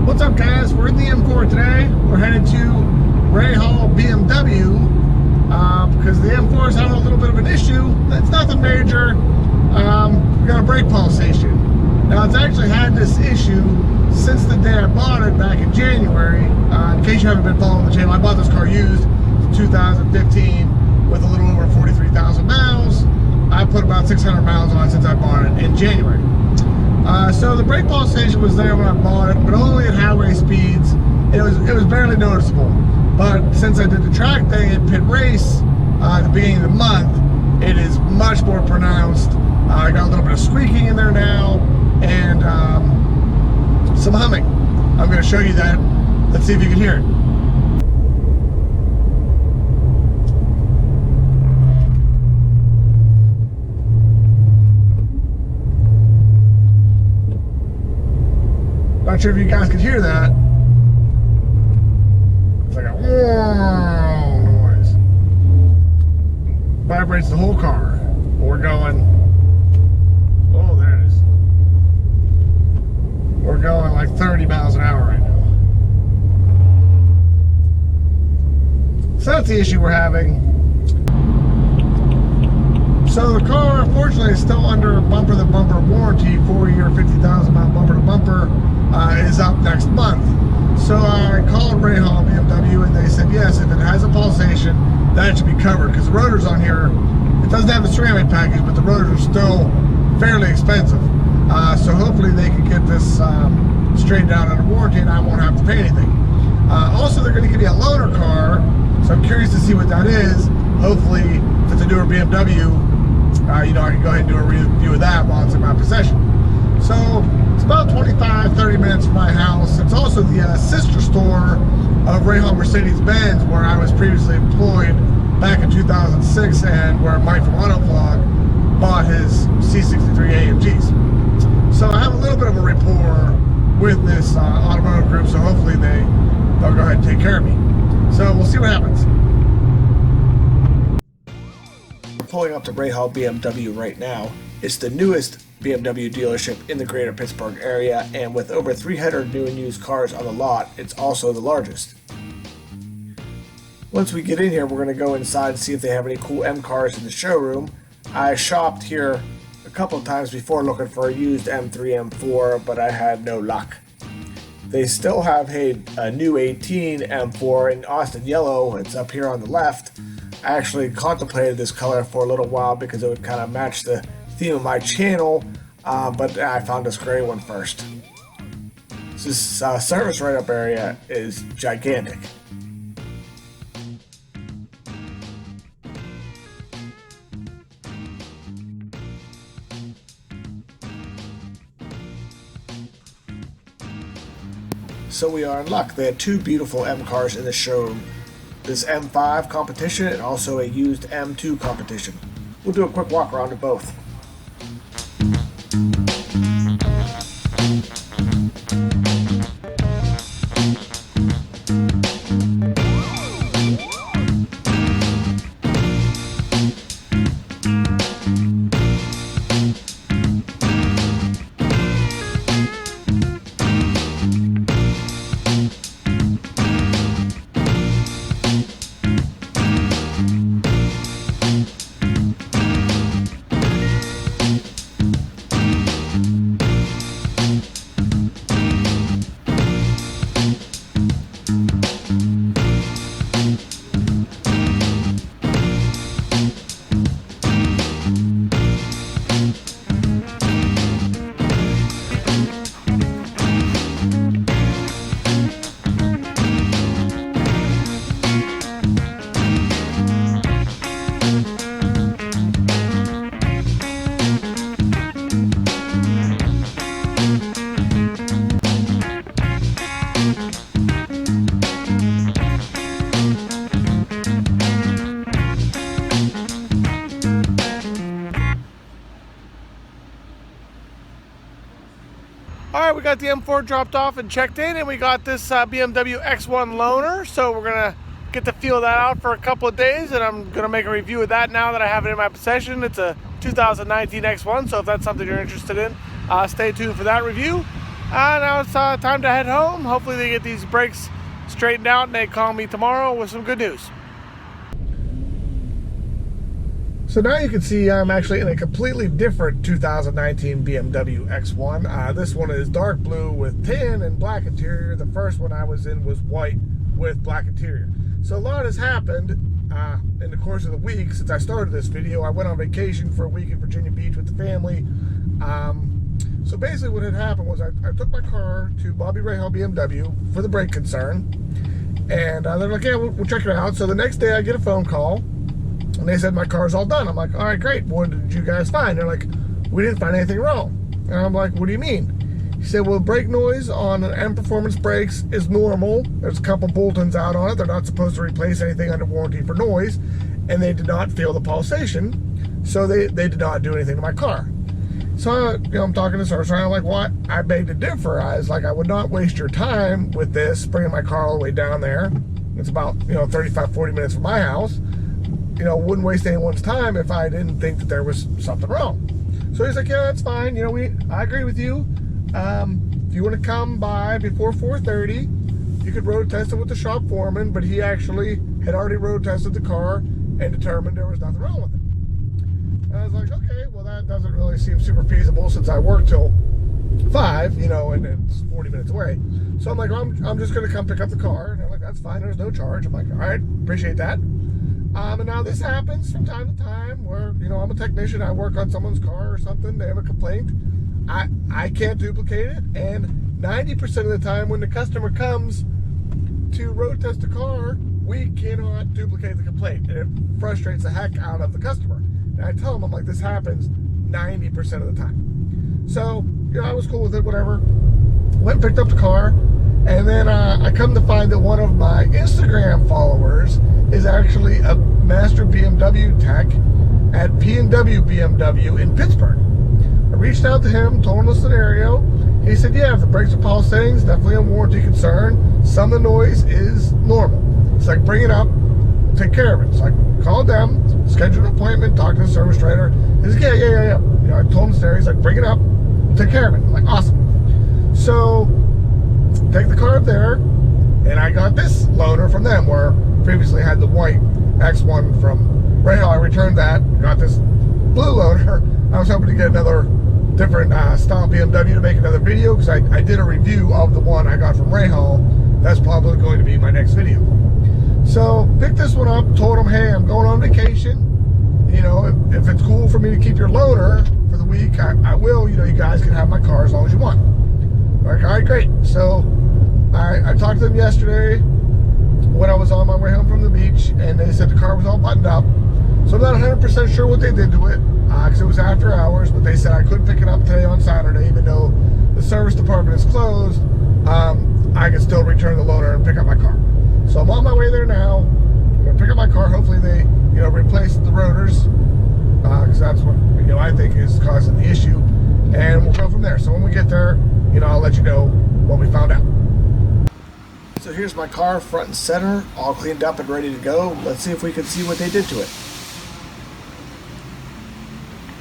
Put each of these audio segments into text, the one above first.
What's up, guys? We're in the M4 today. We're headed to Rahal BMW because the M4 is having a little bit of an issue. It's nothing major. We got a brake pulsation. Now, it's actually had this issue since the day I bought it back in January. In case you haven't been following the channel, I bought this car used in 2015 with a little over 43,000 miles. I put about 600 miles on it since I bought it in January. So the brake pulsation was there when I bought it, but only at highway speeds. It was barely noticeable. But since I did the track day at Pit Race at the beginning of the month, it is much more pronounced. I got a little bit of squeaking in there now, and some humming. I'm going to show you that. Let's see if you can hear it. Not sure if you guys can hear that. It's like a noise. Vibrates the whole car. We're going. Oh, there it is. We're going like 30 miles an hour right now. So that's the issue we're having. So the car, unfortunately, is still under bumper-to-bumper warranty. 4-year, 50,000 mile bumper-to-bumper is up next month. So I called Rahal BMW, and they said yes, if it has a pulsation, that should be covered, because the rotors on here, it doesn't have the ceramic package, but the rotors are still fairly expensive. So hopefully they can get this straightened out under warranty, and I won't have to pay anything. Also, they're going to give you a loaner car, so I'm curious to see what that is. Hopefully, if it's a newer BMW, I can go ahead and do a review of that while it's in my possession. So it's about 25-30 minutes from my house. It's also the sister store of Rahal Mercedes-Benz, where I was previously employed back in 2006, and where Mike from Autovlog bought his C63 AMGs. So I have a little bit of a rapport with this automotive group, so hopefully they'll go ahead and take care of me. So we'll see what happens. We're pulling up to Rahal BMW right now. It's the newest BMW dealership in the greater Pittsburgh area, and with over 300 new and used cars on the lot, it's also the largest. Once we get in here, we're going to go inside and see if they have any cool M cars in the showroom. I shopped here a couple of times before looking for a used M3, M4, but I had no luck. They still have a new 18 M4 in Austin yellow. It's up here on the left. I actually contemplated this color for a little while because it would kind of match the theme of my channel, but I found this gray one first. This service write-up area is gigantic. So we are in luck. They had two beautiful M cars in the showroom. This M5 competition and also a used M2 competition. We'll do a quick walk around of both. Alright, we got the M4 dropped off and checked in, and we got this BMW X1 loaner, so we're going to get to feel that out for a couple of days, and I'm going to make a review of that now that I have it in my possession. It's a 2019 X1, so if that's something you're interested in, stay tuned for that review. Now it's time to head home. Hopefully they get these brakes straightened out and they call me tomorrow with some good news. So now you can see I'm actually in a completely different 2019 BMW X1. This one is dark blue with tan and black interior. The first one I was in was white with black interior. So a lot has happened in the course of the week since I started this video. I went on vacation for a week in Virginia Beach with the family. So basically what had happened was I took my car to Bobby Rahal BMW for the brake concern. And they're like, yeah, we'll check it out. So the next day I get a phone call. And they said my car's all done. I'm like, all right, great. What did you guys find? They're like, we didn't find anything wrong. And I'm like, what do you mean? He said, well, brake noise on an M Performance brakes is normal. There's a couple bolt-ons out on it. They're not supposed to replace anything under warranty for noise. And they did not feel the pulsation. So they did not do anything to my car. So, I'm talking to service, and I'm like, what? I beg to differ. I was like, I would not waste your time with this, bringing my car all the way down there. It's about, 35, 40 minutes from my house. Wouldn't waste anyone's time if I didn't think that there was something wrong. So he's like, yeah, that's fine. I agree with you. If you want to come by before 4:30, you could road test it with the shop foreman, but he actually had already road tested the car and determined there was nothing wrong with it. And I was like, okay, well, that doesn't really seem super feasible since I work till 5, and it's 40 minutes away. So I'm like, I'm just going to come pick up the car. And they're like, that's fine. There's no charge. I'm like, all right, appreciate that. And now this happens from time to time where, I'm a technician, I work on someone's car or something, they have a complaint, I can't duplicate it, and 90% of the time when the customer comes to road test the car, we cannot duplicate the complaint, and it frustrates the heck out of the customer. And I tell them, I'm like, this happens 90% of the time. So, I was cool with it, whatever. Went and picked up the car, and then I come to find that one of my Instagram followers is actually a master BMW tech at P&W BMW in Pittsburgh. I reached out to him, told him the scenario. He said, yeah, if the brakes are pulsating, it's definitely a warranty concern. Some of the noise is normal. It's like, bring it up, we'll take care of it. So I called them, scheduled an appointment, talked to the service trader. He said, yeah. I told him the scenario. He's like, bring it up, we'll take care of it. I'm like, awesome. So take the car up there, and I got this loaner from them, where previously had the white X1 from Rahal. I returned that, got this blue loaner. I was hoping to get another different style BMW to make another video, because I did a review of the one I got from Rahal. That's probably going to be my next video. So picked this one up, told them, hey, I'm going on vacation. If it's cool for me to keep your loaner for the week, I will. You guys can have my car as long as you want. Like, all right, great. So I talked to them yesterday when I was on my way home from the beach, and they said the car was all buttoned up. So I'm not 100% sure what they did to it, because it was after hours, but they said I couldn't pick it up today on Saturday, even though the service department is closed. I can still return the loaner and pick up my car. So I'm on my way there now. I'm going to pick up my car. Hopefully they, replace the rotors, because that's what, I think is causing the issue. And we'll go from there. So when we get there, I'll let you know what we found out. So here's my car, front and center, all cleaned up and ready to go. Let's see if we can see what they did to it.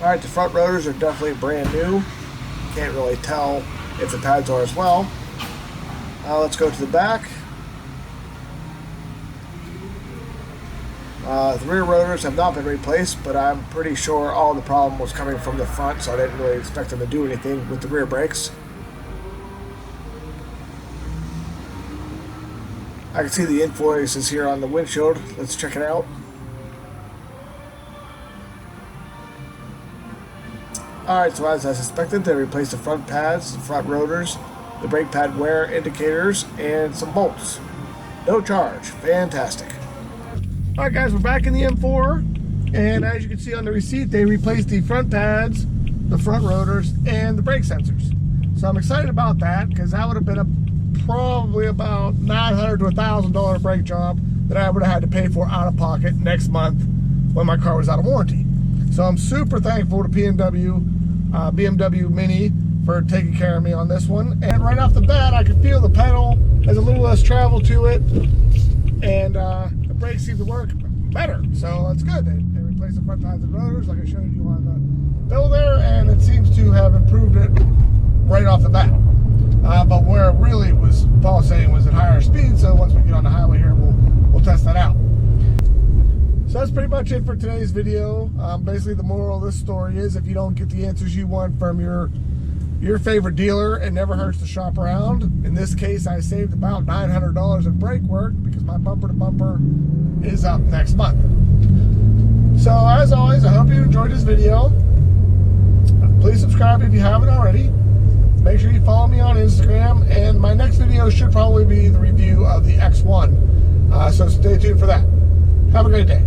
Alright, the front rotors are definitely brand new. Can't really tell if the pads are as well. Let's go to the back. The rear rotors have not been replaced, but I'm pretty sure all the problem was coming from the front, so I didn't really expect them to do anything with the rear brakes. I can see the influences here on the windshield. Let's check it out. Alright, so as I suspected, they replaced the front pads, the front rotors, the brake pad wear indicators, and some bolts. No charge. Fantastic. Alright guys, we're back in the M4, and as you can see on the receipt, they replaced the front pads, the front rotors, and the brake sensors. So I'm excited about that, because that would have been probably about $900 to $1,000 brake job that I would have had to pay for out of pocket next month when my car was out of warranty. So I'm super thankful to BMW Mini for taking care of me on this one. And right off the bat, I could feel the pedal has a little less travel to it, and the brakes seem to work better. So that's good. They replaced the front pads and rotors like I showed you on the bill there, and it seems to have improved it right off the bat. But where it really was, Paul saying, was at higher speed. So once we get on the highway here, we'll test that out. So that's pretty much it for today's video. Basically, the moral of this story is if you don't get the answers you want from your favorite dealer, it never hurts to shop around. In this case, I saved about $900 in brake work because my bumper to bumper is up next month. So as always, I hope you enjoyed this video. Please subscribe if you haven't already. Make sure you follow me on Instagram, and my next video should probably be the review of the X1. So stay tuned for that. Have a great day.